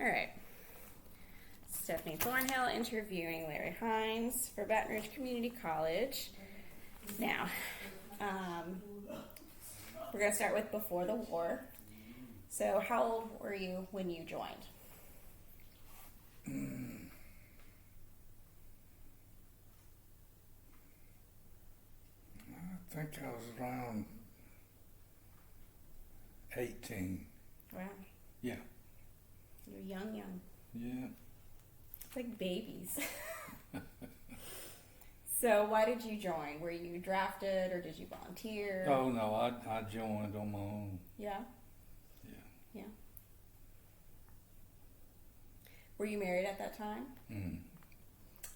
All right. Stephanie Thornhill interviewing Larry Heintze for Baton Rouge Community College. Now, we're going to start with before the war. So how old were you when you joined? I think I was around 18. Wow. Yeah. You're young. Yeah. It's like babies. So why did you join? Were you drafted or did you volunteer? Oh, no, I joined on my own. Yeah? Yeah. Were you married at that time?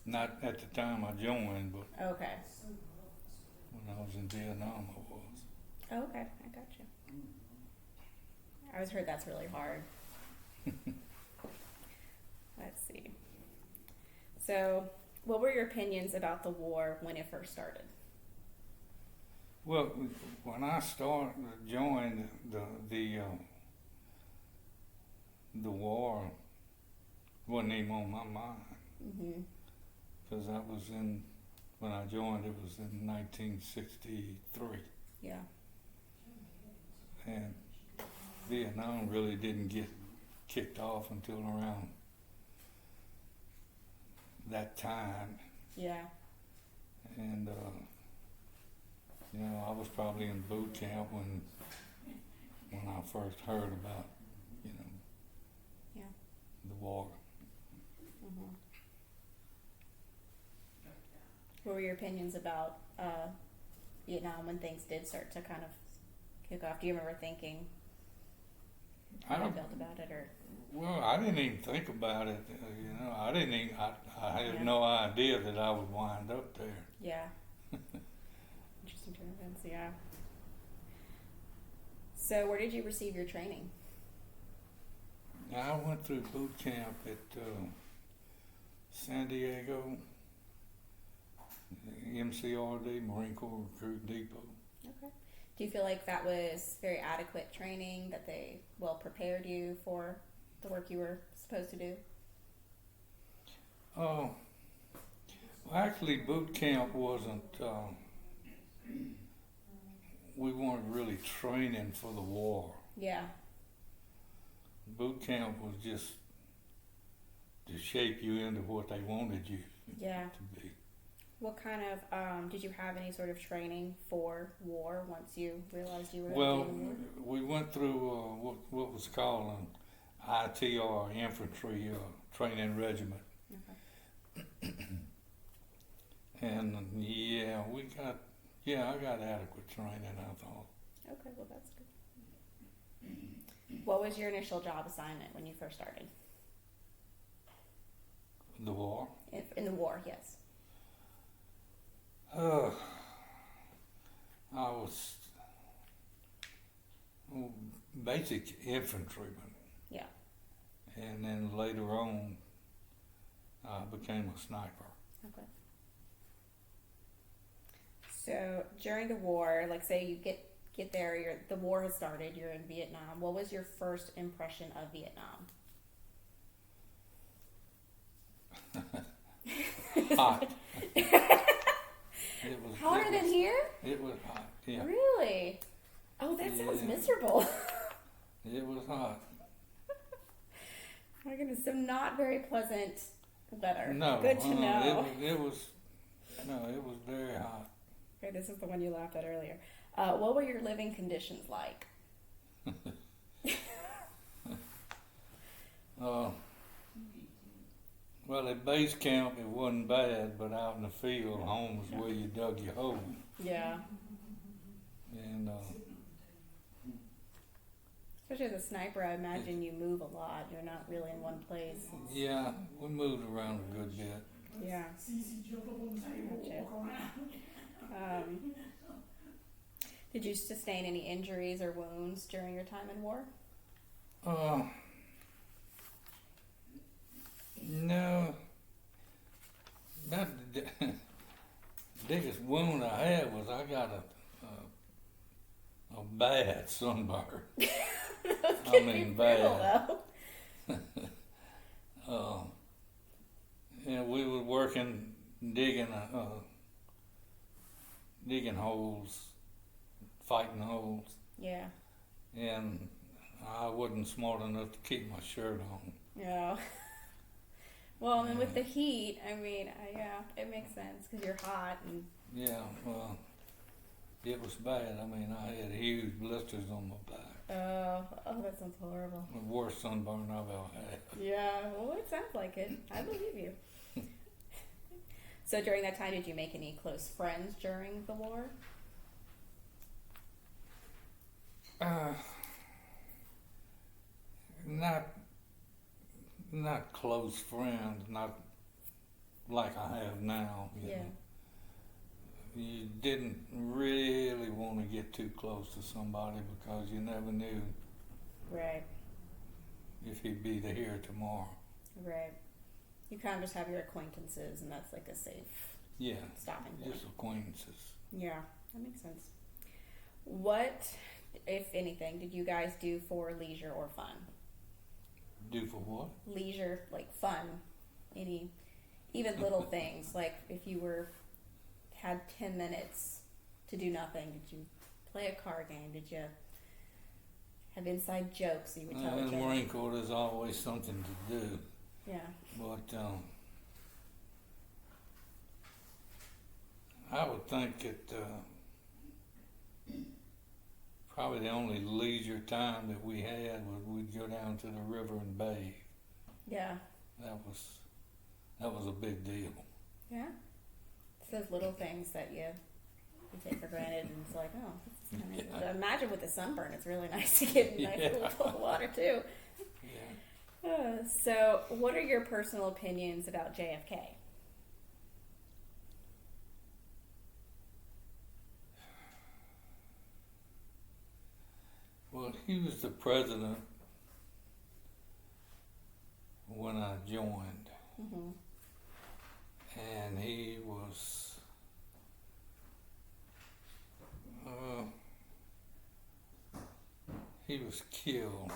Not at the time I joined, but Okay. when I was in Vietnam, I was. Oh, okay, I got you. I always heard that's really hard. Let's see. So, what were your opinions about the war when it first started? Well, when I joined the war, wasn't even on my mind. Because that was when I joined, it was in 1963. Yeah. And Vietnam really didn't get kicked off until around that time. Yeah. And, I was probably in boot camp when I first heard about, Yeah. the war. What were your opinions about Vietnam when things did start to kind of kick off? Do you remember thinking how you felt about it, or? Well, I didn't even think about it. I had no idea that I would wind up there. Yeah. Interesting turn of events, yeah. So where did you receive your training? I went through boot camp at San Diego, MCRD, Marine Corps Recruit Depot. Okay. Do you feel like that was very adequate training, that they well prepared you for the work you were supposed to do? Well, actually, boot camp wasn't, we weren't really training for the war. Yeah. Boot camp was just to shape you into what they wanted you to be. What kind of, did you have any sort of training for war once you realized you were Well, doing war? we went through what was called an ITR, Infantry Training Regiment. Okay. And I got adequate training, I thought. Okay, well that's good. What was your initial job assignment when you first started? The war? In the war, yes. I was basic infantryman. Yeah. And then later on, I became a sniper. Okay. So during the war, like say you get there, the war has started, you're in Vietnam. What was your first impression of Vietnam? Hot. It was hotter than here? It was hot, yeah. Really? Oh, that sounds miserable. It was hot. My goodness, so not very pleasant weather. No. Good to know. It was very hot. Okay, this is the one you laughed at earlier. What were your living conditions like? Well, at base camp it wasn't bad, but out in the field, home was where you dug your hole. Yeah. And especially as a sniper, I imagine you move a lot. You're not really in one place. yeah, we moved around a good bit. Yeah. Gotcha. Did you sustain any injuries or wounds during your time in war? No. About the biggest wound I had was I got a bad sunburn. I mean, bad. Uh, and we were working, digging holes, fighting holes, Yeah. and I wasn't smart enough to keep my shirt on. Yeah. Well, and with the heat, I mean, yeah, it makes sense because you're hot and. Yeah, well, it was bad. I mean, I had huge blisters on my back. Oh, that sounds horrible. The worst sunburn I've ever had. Yeah, well, it sounds like it. I believe you. So during that time, did you make any close friends during the war? Not close friends, not like I have now. You know. You didn't really want to get too close to somebody because you never knew Right. if he'd be here tomorrow. Right. You kind of just have your acquaintances, and that's like a safe stopping point. Just acquaintances. Yeah, that makes sense. What, if anything, did you guys do for leisure or fun? Do for what? Leisure, like fun. Any, even little things, like if you had 10 minutes to do nothing, did you play a card game? Did you have inside jokes you would tell each In the other? Marine Corps, there's always something to do. Yeah. But I would think that probably the only leisure time that we had was we'd go down to the river and bathe. Yeah. That was a big deal. Yeah. It's those little things that you take for granted, and it's like, oh, this is kind of. Yeah. Imagine with the sunburn, it's really nice to get in nice little cold water too. Yeah. So, what are your personal opinions about JFK? Well, he was the president when I joined, Mm-hmm. and he was killed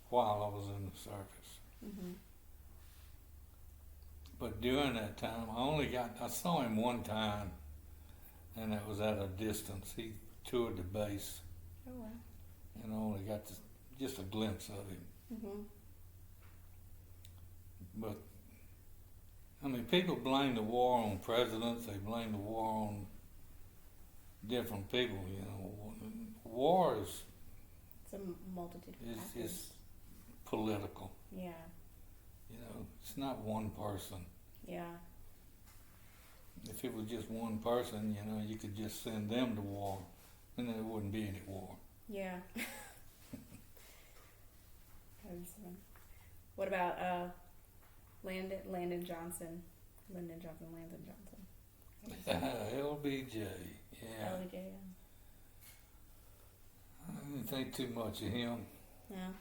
while I was in the service. Mm-hmm. But during that time, I saw him one time, and it was at a distance. He toured the base, Oh wow. and I only got just a glimpse of him. Mm-hmm. But, I mean, people blame the war on presidents, they blame the war on different people, you know. War It's a multitude of factors. is political, Yeah. you know. It's not one person. Yeah. If it was just one person, you know, you could just send them to war, and then there wouldn't be any war. Yeah. What about Lyndon Johnson? Lyndon Johnson. LBJ, yeah. LBJ, yeah. I didn't think too much of him. Yeah.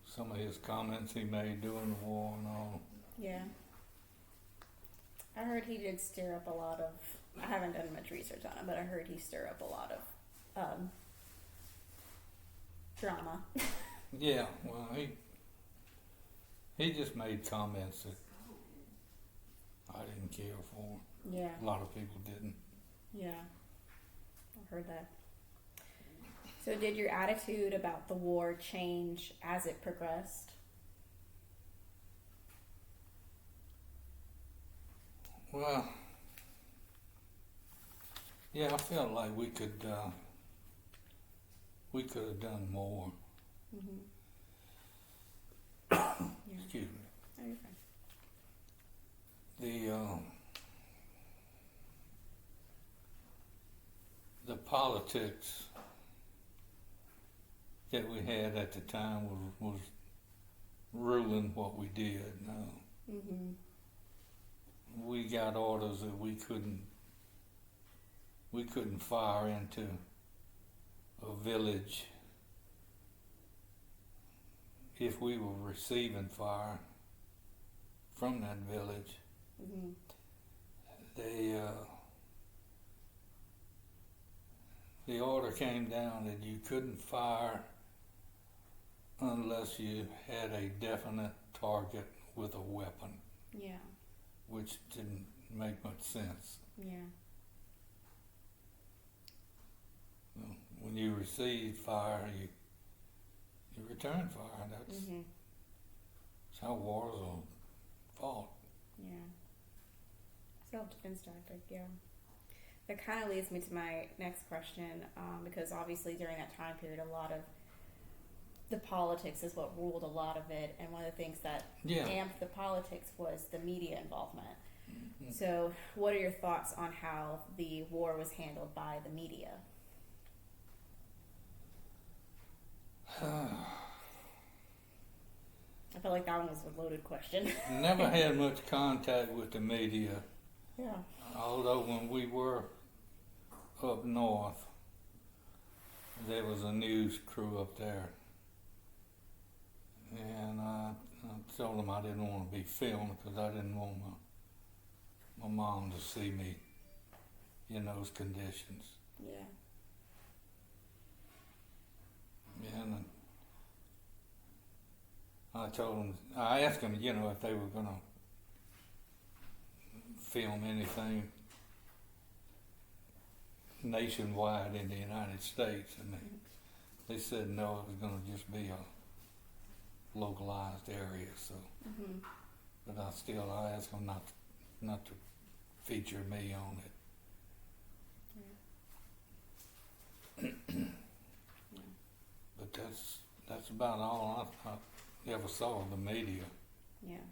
Some of his comments he made during the war and all. Yeah. I heard he did stir up a lot of. I haven't done much research on him, but I heard he stirred up a lot of drama. Yeah, well, he just made comments that I didn't care for. Yeah. A lot of people didn't. Yeah. I've heard that. So did your attitude about the war change as it progressed? Well, yeah, I felt like we could have done more. Mm-hmm. Yeah. Excuse me. Oh, you're fine. The politics that we had at the time was ruling what we did. Now, Mm-hmm. we got orders that we couldn't fire into a village if we were receiving fire from that village. Mm-hmm. The order came down that you couldn't fire unless you had a definite target with a weapon, Yeah. which didn't make much sense. Yeah. When you receive fire, you return fire. That's how wars are fought. Yeah. Self-defense tactic, yeah. That kind of leads me to my next question, because obviously during that time period, a lot of the politics is what ruled a lot of it, and one of the things that amped the politics was the media involvement. Mm-hmm. So, what are your thoughts on how the war was handled by the media? I felt like that one was a loaded question. Never had much contact with the media. Yeah. Although when we were up north, there was a news crew up there. And I told them I didn't want to be filmed because I didn't want my mom to see me in those conditions. Yeah. And I told them, I asked them, if they were going to film anything nationwide in the United States, and they said no, it was going to just be a localized area. So, but I asked them not to feature me on it. But that's about all I ever saw of the media. Yeah.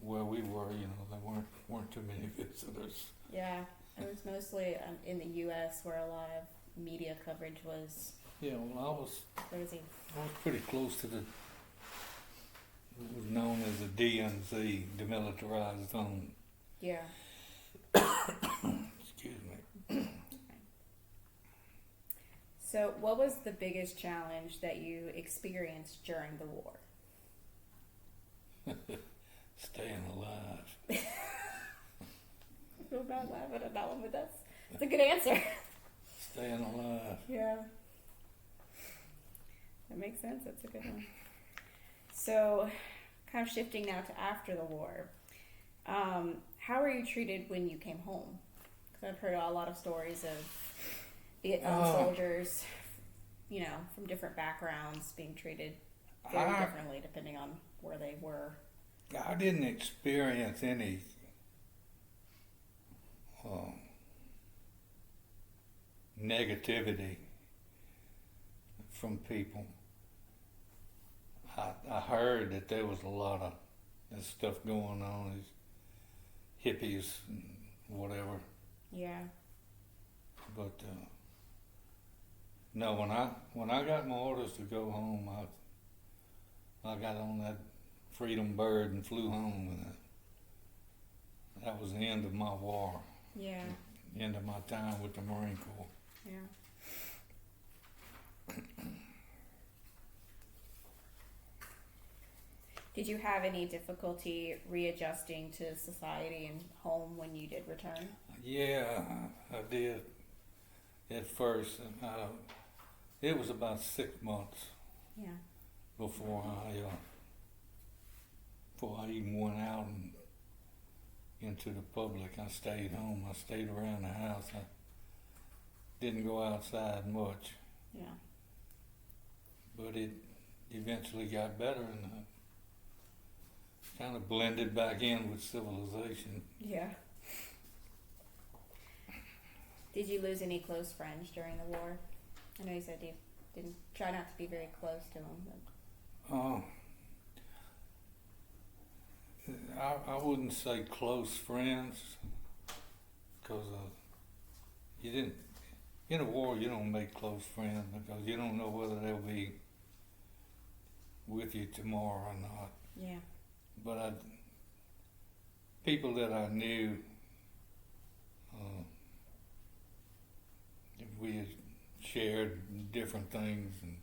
Where we were, there weren't too many visitors. Yeah, it was mostly in the U.S. where a lot of media coverage was. Yeah, well, I was crazy. I was pretty close to it was known as the DMZ, demilitarized zone. Yeah. Excuse me. So, what was the biggest challenge that you experienced during the war? Staying alive. I feel bad laughing at that one, but that's a good answer. Staying alive. Yeah. That makes sense. That's a good one. So, kind of shifting now to after the war. How were you treated when you came home? Because I've heard a lot of stories of Vietnam soldiers, from different backgrounds being treated very differently depending on where they were. I didn't experience any negativity from people. I heard that there was a lot of this stuff going on, these hippies and whatever. Yeah. But no, when I got my orders to go home, I got on that Freedom Bird and flew home, and that was the end of my war. Yeah. The end of my time with the Marine Corps. Yeah. Did you have any difficulty readjusting to society and home when you did return? Yeah, I did at first. It was about 6 months before I even went out and into the public. I stayed home. I stayed around the house. I didn't go outside much. Yeah. But it eventually got better, and I kind of blended back in with civilization. Yeah. Did you lose any close friends during the war? I know you said you didn't try not to be very close to them. But. I wouldn't say close friends, because you didn't. In a war, you don't make close friends because you don't know whether they'll be with you tomorrow or not. Yeah. But people that I knew, we had shared different things, and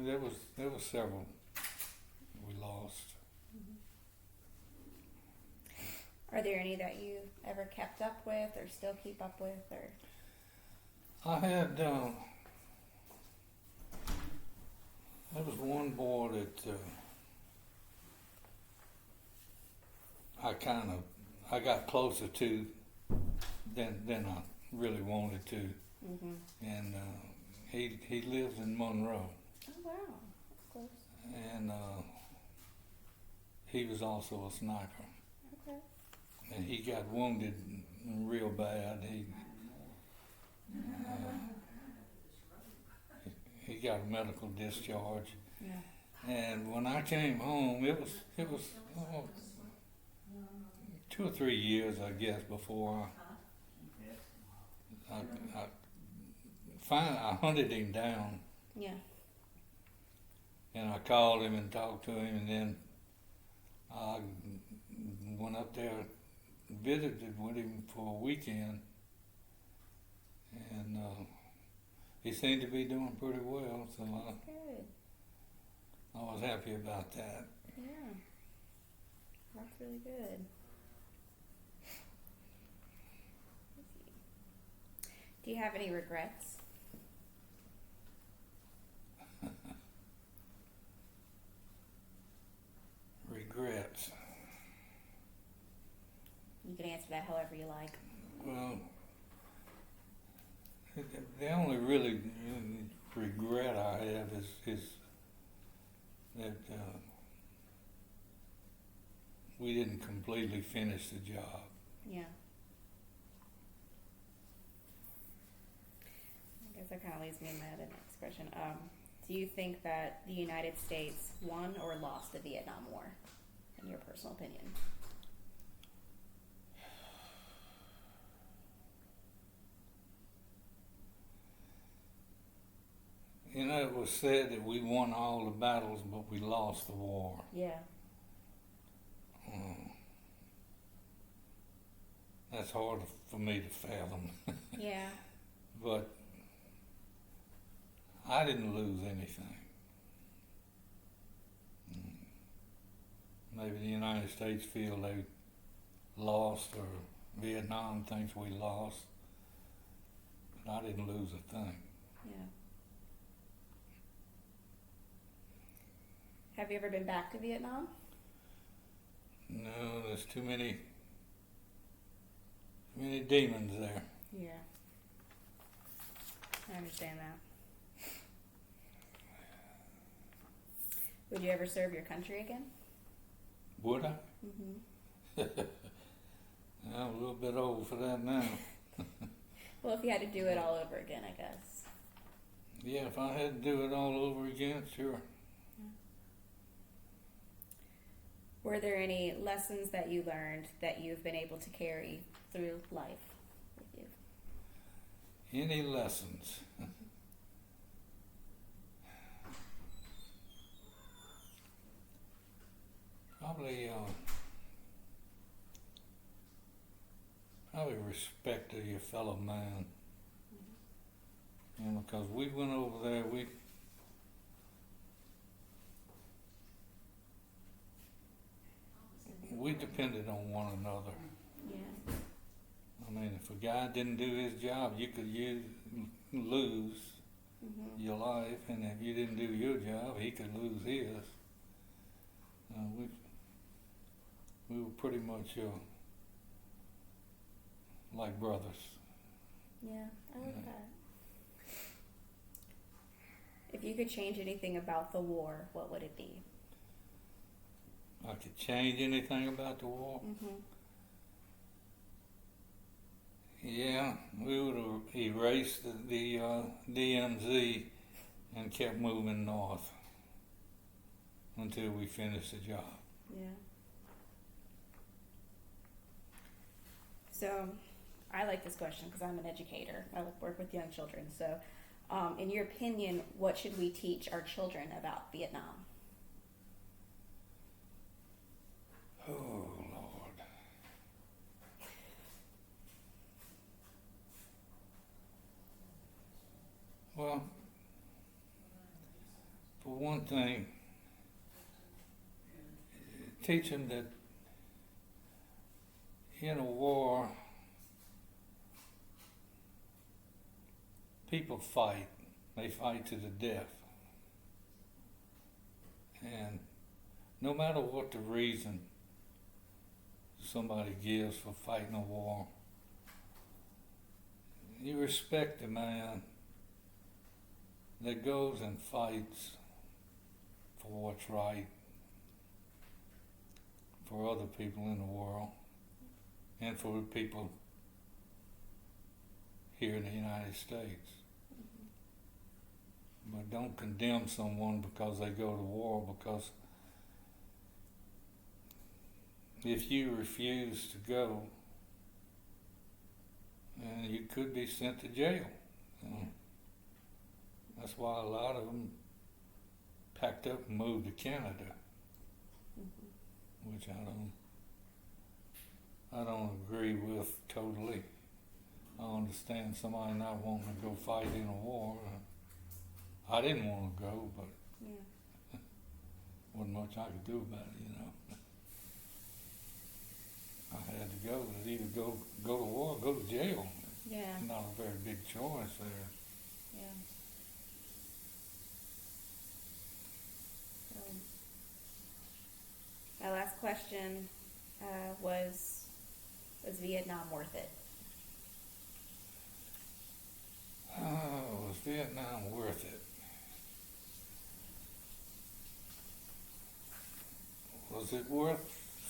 there was several we lost. Are there any that you ever kept up with or still keep up with? Or I had There was one boy that I got closer to than I really wanted to, Mm-hmm. and he lives in Monroe, Oh wow, that's close. and he was also a sniper, Okay. and he got wounded real bad. He got a medical discharge, Yeah. and when I came home, it was 2 or 3 years, I guess, before I hunted him down, Yeah. and I called him and talked to him, and then I went up there, visited with him for a weekend, and he seemed to be doing pretty well, so Good. I was happy about that. Yeah. That's really good. Do you have any regrets? Regrets. You can answer that however you like. Well, the only really regret I have is that we didn't completely finish the job. Yeah. I guess that kind of leads me into the next question. Do you think that the United States won or lost the Vietnam War, in your personal opinion? You know, it was said that we won all the battles, but we lost the war. Yeah. That's hard for me to fathom. Yeah. But I didn't lose anything. Maybe the United States feel they lost, or Vietnam thinks we lost, but I didn't lose a thing. Yeah. Have you ever been back to Vietnam? No, there's too many demons there. Yeah. I understand that. Would you ever serve your country again? Would I? Mm-hmm. I'm a little bit old for that now. Well, if you had to do it all over again, I guess. Yeah, if I had to do it all over again, sure. Were there any lessons that you learned that you've been able to carry through life with you? Any lessons? Probably respect of your fellow man. You know, because we went over there, we depended on one another. Yeah. I mean, if a guy didn't do his job, you could lose Mm-hmm. your life, and if you didn't do your job, he could lose his. We were pretty much like brothers. Yeah, I like that. If you could change anything about the war, what would it be? I could change anything about the war. Mm-hmm. Yeah, we would have erased the DMZ and kept moving north until we finished the job. Yeah. So, I like this question because I'm an educator. I work with young children. So, in your opinion, what should we teach our children about Vietnam? Oh, Lord. Well, for one thing, teach them that in a war, people fight. They fight to the death. And no matter what the reason somebody gives for fighting a war, you respect the man that goes and fights for what's right for other people in the world and for the people here in the United States. But don't condemn someone because they go to war, because if you refuse to go, you could be sent to jail. That's why a lot of them packed up and moved to Canada, which I don't agree with totally. I understand somebody not wanting to go fight in a war. I didn't want to go, but wasn't much I could do about it, I had to go. It either go to war or go to jail. Yeah. Not a very big choice there. Yeah. My last question was Vietnam worth it? Oh, was Vietnam worth it? Was it worth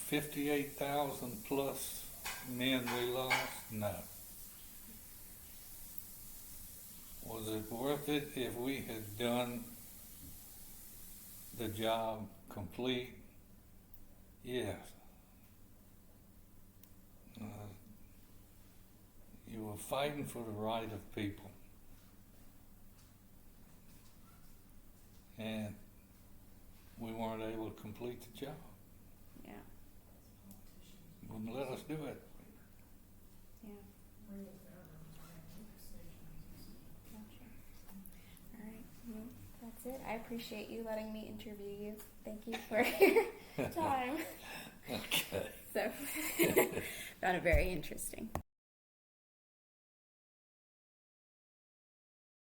58,000 plus men we lost? No. Was it worth it if we had done the job complete? Yes. You were fighting for the right of people. And we weren't able to complete the job. Yeah. Wouldn't let us do it. Yeah. Gotcha. All right. Well, that's it. I appreciate you letting me interview you. Thank you for your time. Okay. So, found it very interesting.